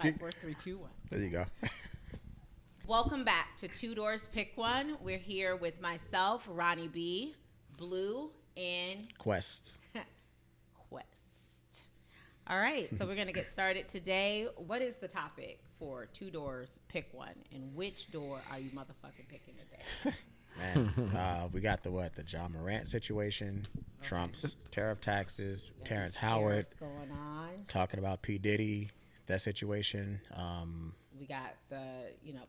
5, 4, 3, 2, 1. There you go. Welcome back to Two Doors Pick One. We're here with myself, Ronnie B, Blue, and Quest. Quest. All right, so we're going to get started today. What is the topic for Two Doors Pick One? And which door are you motherfucking picking today? Man, we got the John Morant situation, okay. Trump's tariff taxes, Terrence Howard going on, talking about P. Diddy, that situation. We got the,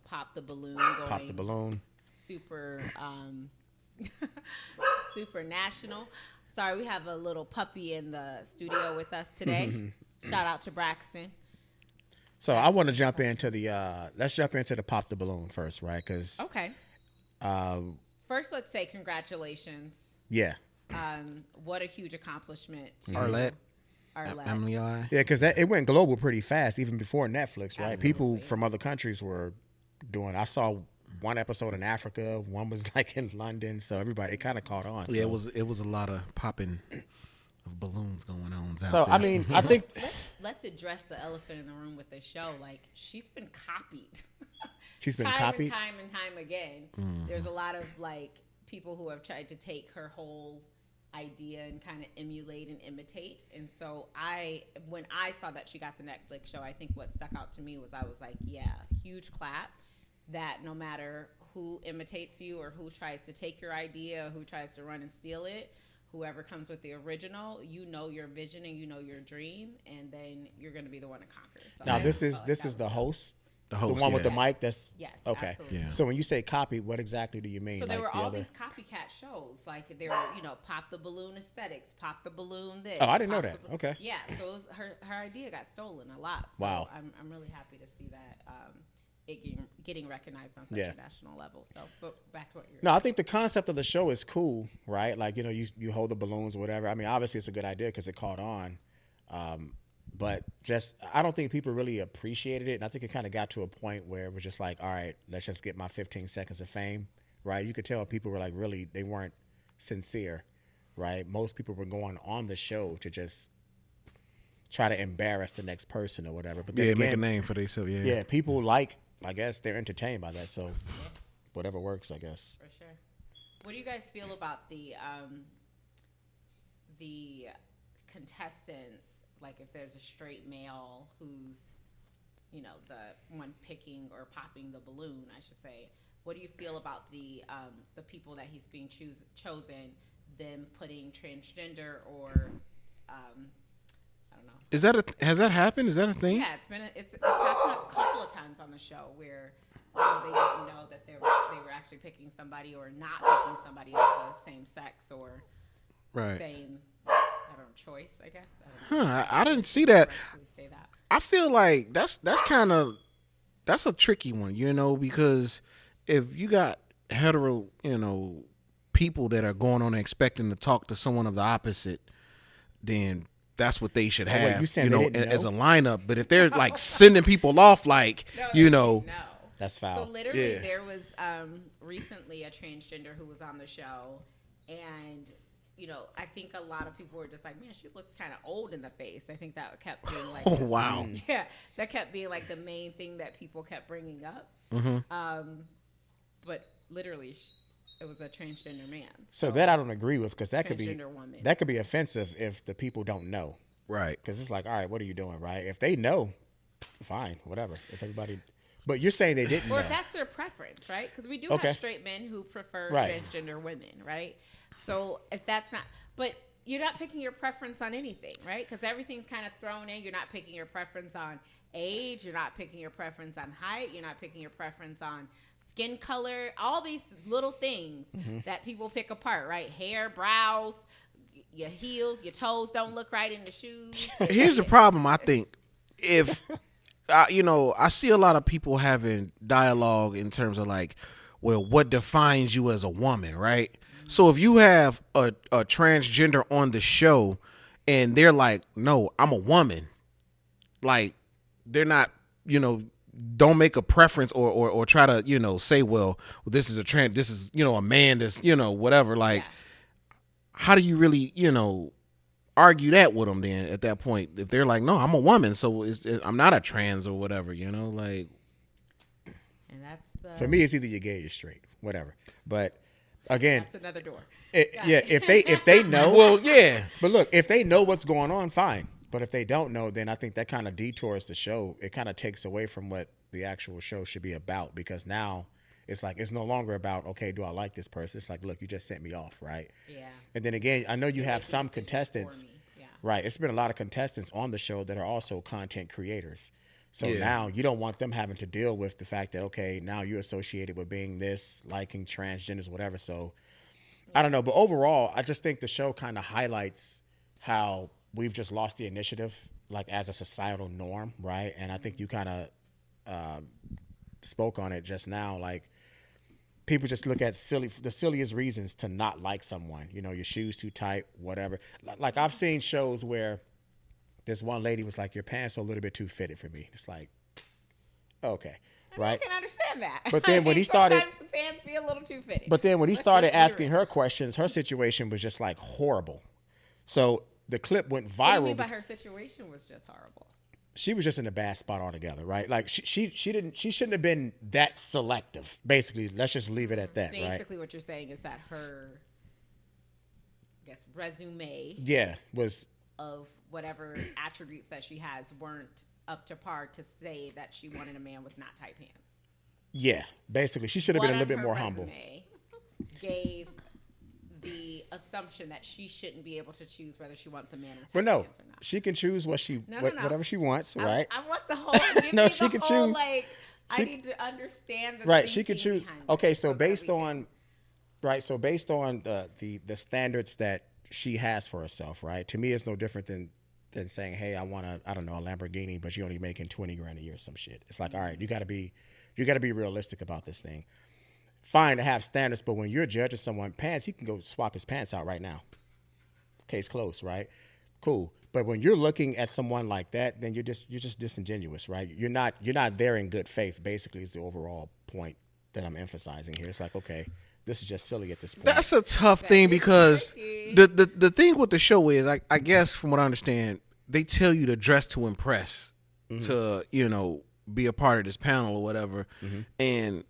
pop the balloon going. Pop the balloon. Super, super national. Sorry, we have a little puppy in the studio with us today. Shout out to Braxton. So I want to jump into let's jump into the pop the balloon first, right? Because okay. First, let's say congratulations. Yeah. What a huge accomplishment to Arlette. Emily. Yeah, because it went global pretty fast, even before Netflix, right? Absolutely. People from other countries were doing. I saw one episode in Africa, one was like in London, so it kind of caught on. Yeah, so. it was a lot of popping of balloons going on. So there. I mean, I think let's address the elephant in the room with this show. Like, she's been copied. She's been time copied time and time again. There's a lot of like people who have tried to take her whole idea and kind of emulate and imitate. And so when I saw that she got the Netflix show, I think what stuck out to me was I was like, yeah, huge clap. That no matter who imitates you or who tries to take your idea, who tries to run and steal it, whoever comes with the original, you know your vision and you know your dream, and then you're going to be the one to conquer. So now this is the host. The one with the mic. That's yes. Okay. Absolutely. Yeah. So when you say copy, what exactly do you mean? So there like were all these copycat shows, like there were, pop the balloon aesthetics, pop the balloon this. Oh, I didn't know that. Okay. Yeah. So it was her idea got stolen a lot. So wow. I'm really happy to see that it getting recognized on such a national level. So, but back to what you're. No, I think the concept of the show is cool, right? Like you hold the balloons or whatever. I mean, obviously it's a good idea because it caught on. But I don't think people really appreciated it. And I think it kind of got to a point where it was just like, all right, let's just get my 15 seconds of fame, right? You could tell people were like, really, they weren't sincere, right? Most people were going on the show to just try to embarrass the next person or whatever. But then make a name for themselves. Yeah. Yeah, people I guess they're entertained by that. So whatever works, I guess. For sure. What do you guys feel about the contestants? Like if there's a straight male who's, the one picking or popping the balloon, I should say. What do you feel about the people that he's being chosen, them putting transgender or, I don't know. Has that happened? Is that a thing? Yeah, it's happened a couple of times on the show where they didn't know that they were actually picking somebody or not picking somebody of the same sex or same. Choice, I guess. I didn't see that. I feel like that's a tricky one, because if you got hetero, people that are going on and expecting to talk to someone of the opposite, then that's what they should have, as a lineup. But if they're like sending people off, like, no. That's foul. So literally there was recently a transgender who was on the show, and I think a lot of people were just like, man, she looks kind of old in the face. I think that kept being like, oh, wow. Yeah, that kept being like the main thing that people kept bringing up. But literally, it was a transgender man. So that I don't agree with, because that could be offensive if the people don't know. Right. Because it's like, all right, what are you doing, right? If they know, fine, whatever. If everybody, but you're saying they didn't know. Or if that's their preference, right? Because we do have straight men who prefer transgender women, right? So if that's not, but you're not picking your preference on anything, right? Because everything's kind of thrown in. You're not picking your preference on age. You're not picking your preference on height. You're not picking your preference on skin color. All these little things that people pick apart, right? Hair, brows, your heels, your toes don't look right in the shoes. Here's the problem, I think. If, I see a lot of people having dialogue in terms of like, well, what defines you as a woman, right? So if you have a transgender on the show and they're like, no, I'm a woman, like they're not, don't make a preference or try to, say, well, this is this is, a man that's, whatever. Like, how do you really, argue that with them then at that point if they're like, no, I'm a woman, so I'm not a trans or whatever, like. And that's the For me, it's either you're gay or you're straight, whatever. But again, that's another door. yeah, if they know, Well, yeah. But look, if they know what's going on, fine. But if they don't know, then I think that kind of detours the show. It kind of takes away from what the actual show should be about, because now it's like it's no longer about, okay, do I like this person? It's like, look, you just sent me off, right? Yeah. And then again, I know you have making some decisions contestants, for me. Yeah. right? It's been a lot of contestants on the show that are also content creators. So Yeah. now you don't want them having to deal with the fact that, okay, now you're associated with being this, liking transgenders, whatever. So I don't know. But overall, I just think the show kind of highlights how we've just lost the initiative, like as a societal norm, right? And I think you kind of spoke on it just now. Like, people just look at the silliest reasons to not like someone. You know, your shoes too tight, whatever. Like, I've seen shows where this one lady was like, your pants are a little bit too fitted for me. It's like, okay, right? I can understand that. But then when he started, sometimes the pants be a little too fitted. but then when he Let's started just be asking real. her questions, her situation was just like horrible. So the clip went What do you viral. mean by her situation was just horrible? She was just in a bad spot altogether, right? Like she shouldn't have been that selective. Basically, let's just leave it at that, right? Basically, what you're saying is that her, I guess, resume Yeah, was of whatever attributes that she has weren't up to par to say that she wanted a man with not tight pants. yeah. Basically, she should have been a What little bit on more her humble. resume gave the assumption that she shouldn't be able to choose whether she wants a man with tight But no, pants or not. she can choose No. whatever she wants, right? I want the whole. Give No, me she the can whole, choose. Like, I She- need to understand the Right, she could thinking choose. behind Okay, it so that based we can- on, right, so based on the standards that she has for herself, right? To me, it's no different than saying, hey, I want a Lamborghini, but you're only making 20 grand a year or some shit. It's like, all right, you got to be realistic about this thing. Fine to have standards, but when you're judging someone pants, he can go swap his pants out right now. Case closed, right? Cool. But when you're looking at someone like that, then you're just disingenuous, right? You're not there in good faith. Basically, is the overall point that I'm emphasizing here. It's like, okay, this is just silly at this point. That's a tough thing because the thing with the show is, I guess from what I understand, they tell you to dress to impress, to be a part of this panel or whatever, and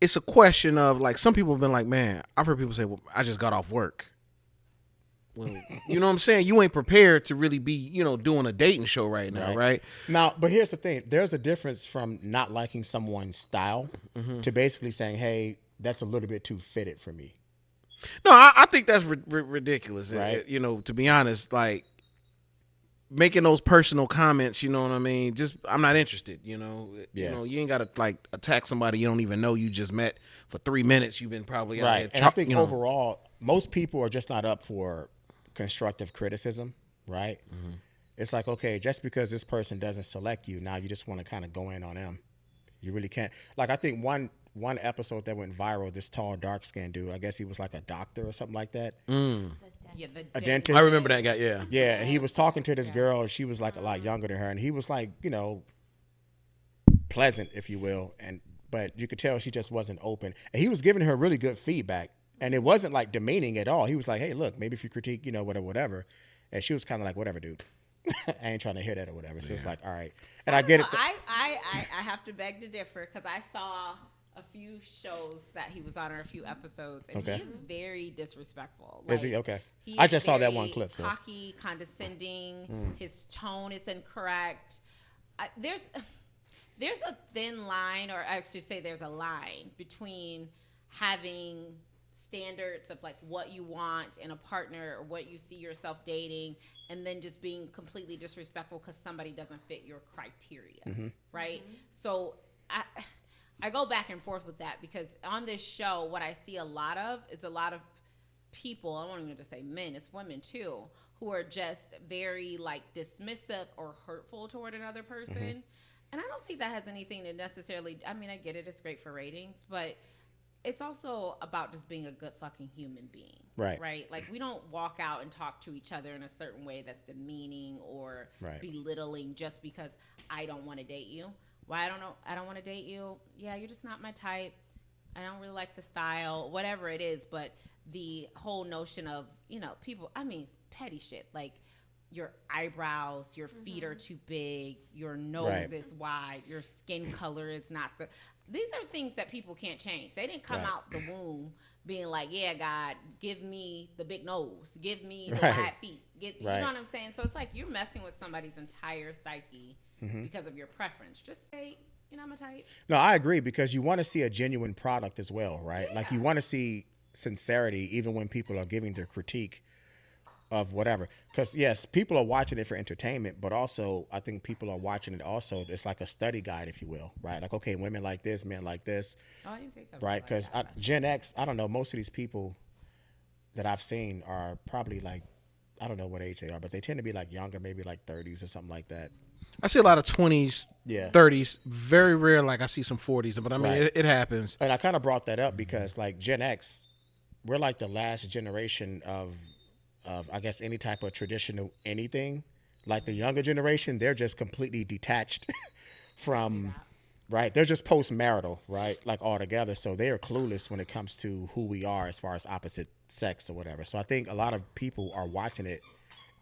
it's a question of, like, some people have been like, man, I've heard people say, well, I just got off work. Well, you know what I'm saying? You ain't prepared to really be, doing a dating show right now, right? Now, but here's the thing. There's a difference from not liking someone's style to basically saying, hey, that's a little bit too fitted for me. No, I think that's ridiculous, Right. To be honest, like, making those personal comments, you know what I mean? Just, I'm not interested, Yeah. you ain't got to, like, attack somebody you don't even know you just met for 3 minutes. You've been probably out Right. there And I think overall, most people are just not up for constructive criticism, right? It's like, okay, just because this person doesn't select you, now you just want to kind of go in on them. You really can't. Like, I think one episode that went viral, this tall, dark-skinned dude, I guess he was like a doctor or something like that. Yeah, A dentist. I remember that guy, yeah. Yeah, and he was talking to this girl. She was like a lot younger than her, and he was like, pleasant, if you will, but you could tell she just wasn't open. And he was giving her really good feedback, and it wasn't like demeaning at all. He was like, hey, look, maybe if you critique, whatever. And she was kind of like, whatever, dude. I ain't trying to hear that or whatever. So it's like, all right. And I get it. I have to beg to differ because I saw a few shows that he was on, or a few episodes, and Okay. he is very disrespectful. Is he? Okay. he I is just saw that very one clip, so. cocky, condescending. His tone is incorrect. There's a thin line, or I should say there's a line between having standards of like what you want in a partner or what you see yourself dating, and then just being completely disrespectful because somebody doesn't fit your criteria, right? So I go back and forth with that because on this show, what I see a lot of is a lot of people, I don't even just say men, it's women too, who are just very like dismissive or hurtful toward another person. And I don't think that has anything to necessarily, I mean, I get it, it's great for ratings, but it's also about just being a good fucking human being. Right. Like, we don't walk out and talk to each other in a certain way that's demeaning or belittling just because I don't want to date you. Why I don't want to date you. Yeah, you're just not my type. I don't really like the style, whatever it is. But the whole notion of, people, I mean, petty shit. Like, your eyebrows, your feet are too big, your nose Right. is wide, your skin color is not the. These are things that people can't change. They didn't come Right. out the womb being like, yeah, God, give me the big nose, give me the Right. wide feet. You Right. know what I'm saying? So it's like you're messing with somebody's entire psyche because of your preference. Just say, I'm a type. No, I agree, because you want to see a genuine product as well, right? Like, you want to see sincerity even when people are giving their critique of whatever. Because yes, people are watching it for entertainment, but also I think people are watching it also. It's like a study guide, if you will, right? Like, okay, women like this, men like this, Oh, I didn't think of it right? like Because that. Gen X, I don't know, most of these people that I've seen are probably like, I don't know what age they are, but they tend to be like younger, maybe like 30s or something like that. I see a lot of 20s, Yeah. 30s. Very rare, like I see some 40s, but I mean, Right. it happens. And I kind of brought that up because, like, Gen X, we're like the last generation of I guess any type of traditional anything. Like the younger generation, they're just completely detached from, right? They're just post-marital, right? Like altogether. So they are clueless when it comes to who we are as far as opposite sex or whatever. So I think a lot of people are watching it,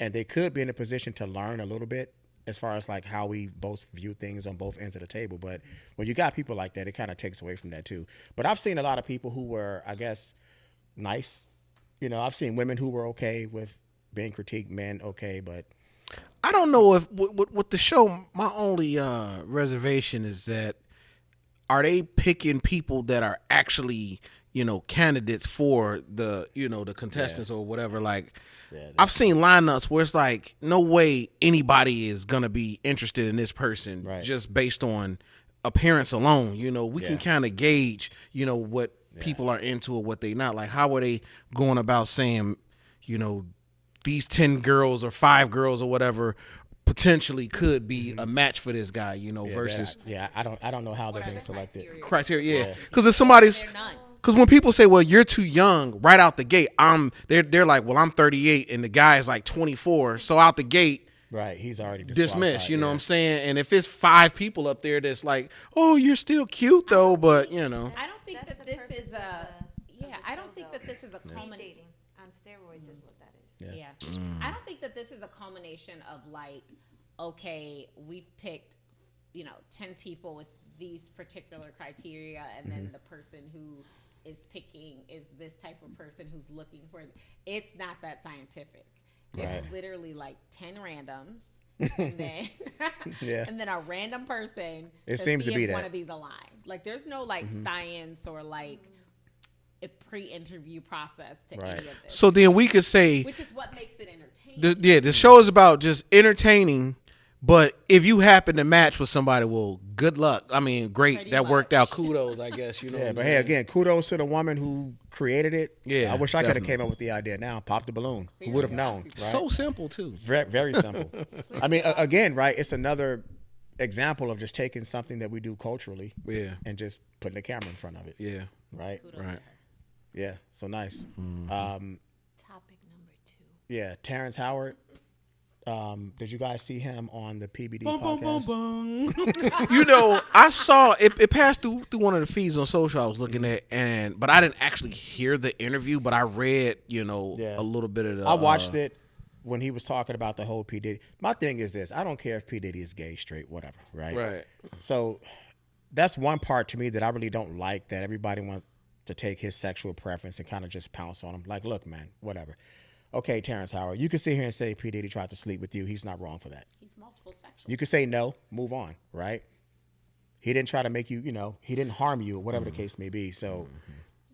and they could be in a position to learn a little bit as far as like how we both view things on both ends of the table. But when you got people like that, it kind of takes away from that too. But I've seen a lot of people who were, I guess, nice. I've seen women who were okay with being critiqued, men okay, but I don't know if with the show, my only reservation is that are they picking people that are actually, candidates for the, the contestants or whatever. Like, I've seen lineups where it's like, no way anybody is going to be interested in this person Right. just based on appearance alone. We can kind of gauge, what people are into or what they not. Like, how are they going about saying, these 10 girls or 5 girls or whatever potentially could be a match for this guy, versus I don't know how they're being selected. criteria. Yeah, because if somebody's, They're none. because when people say, "Well, you're too young," right out the gate, they're like, "Well, I'm 38 and the guy is like 24," so out the gate, Right, he's already dismissed. You know yeah. what I'm saying? And if it's 5 people up there that's like, "Oh, you're still cute though," but I don't think That's that the this purpose is of a. the Yeah, I don't think that this is a Speed culmination. dating on steroids is what that is. Yeah. I don't think that this is a culmination of like, okay, we've picked, 10 people with these particular criteria, and then the person who is picking is this type of person who's looking for. It's not that scientific. Right. It's literally like 10 randoms. And then, Yeah. and then a random person. It seems see to be if that. one of these align. Like, there's no like science or like a pre-interview process to Right. any of this. so then we could say, Which is what makes it entertaining. the show is about just entertaining. But if you happen to match with somebody, well, good luck. I mean, great, Pretty that worked out. much. Kudos, I guess. You know. Yeah, what but I'm hey, saying? again, kudos to the woman who created it. Yeah, I wish I could have definitely. came up with the idea now. Pop the balloon. Who would have known? Right? So simple too. Very, very simple. I mean, again, right? It's another example of just taking something that we do culturally, Yeah. and just putting a camera in front of it. Yeah. Right. Kudos to Right. her. Yeah. So nice. Topic number 2. Yeah. Terrence Howard. Did you guys see him on the PBD podcast? You know, I saw it passed through one of the feeds on social I was looking at, but I didn't actually hear the interview, but I read, Yeah. a little bit of the. I watched it when he was talking about the whole P Diddy. My thing is this: I don't care if P Diddy is gay, straight, whatever. Right. Right. So that's one part to me that I really don't like, that everybody wants to take his sexual preference and kind of just pounce on him. Like, look, man, whatever. Okay, Terrence Howard, you can sit here and say P. Diddy tried to sleep with you. He's not wrong for that. He's multiple sexual. You could say no, move on, right? He didn't try to make you, he didn't harm you, whatever the case may be. So,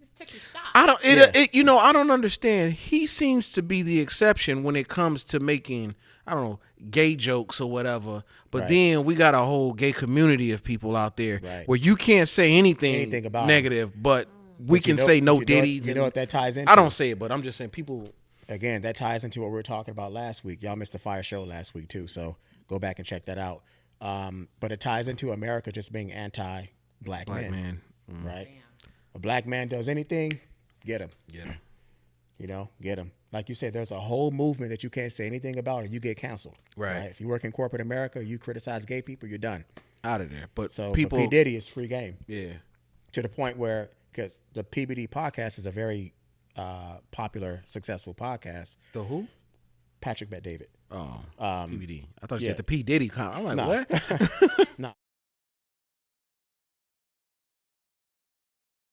Just took your shot. I don't. Yeah. I don't understand. He seems to be the exception when it comes to making, I don't know, gay jokes or whatever. But Right. then we got a whole gay community of people out there Right. where you can't say anything about negative, but we But you can know- say no but you know what- Diddy's. you know what that ties I into? don't say it, but I'm just saying people. again, that ties into what we were talking about last week. Y'all missed the fire show last week, too. So go back and check that out. But it ties into America just being anti-black Black man. right? A black man does anything, get him. Yeah. Get him. Like you said, there's a whole movement that you can't say anything about and you get canceled. Right. If you work in corporate America, you criticize gay people, you're done. Out of there. But So people. P. Diddy is free game, Yeah. to the point where, because the PBD podcast is a very popular, successful podcast. The who? Patrick Bet David. Oh, PBD. I thought you yeah. said the P Diddy comment. I'm like, No. what? No.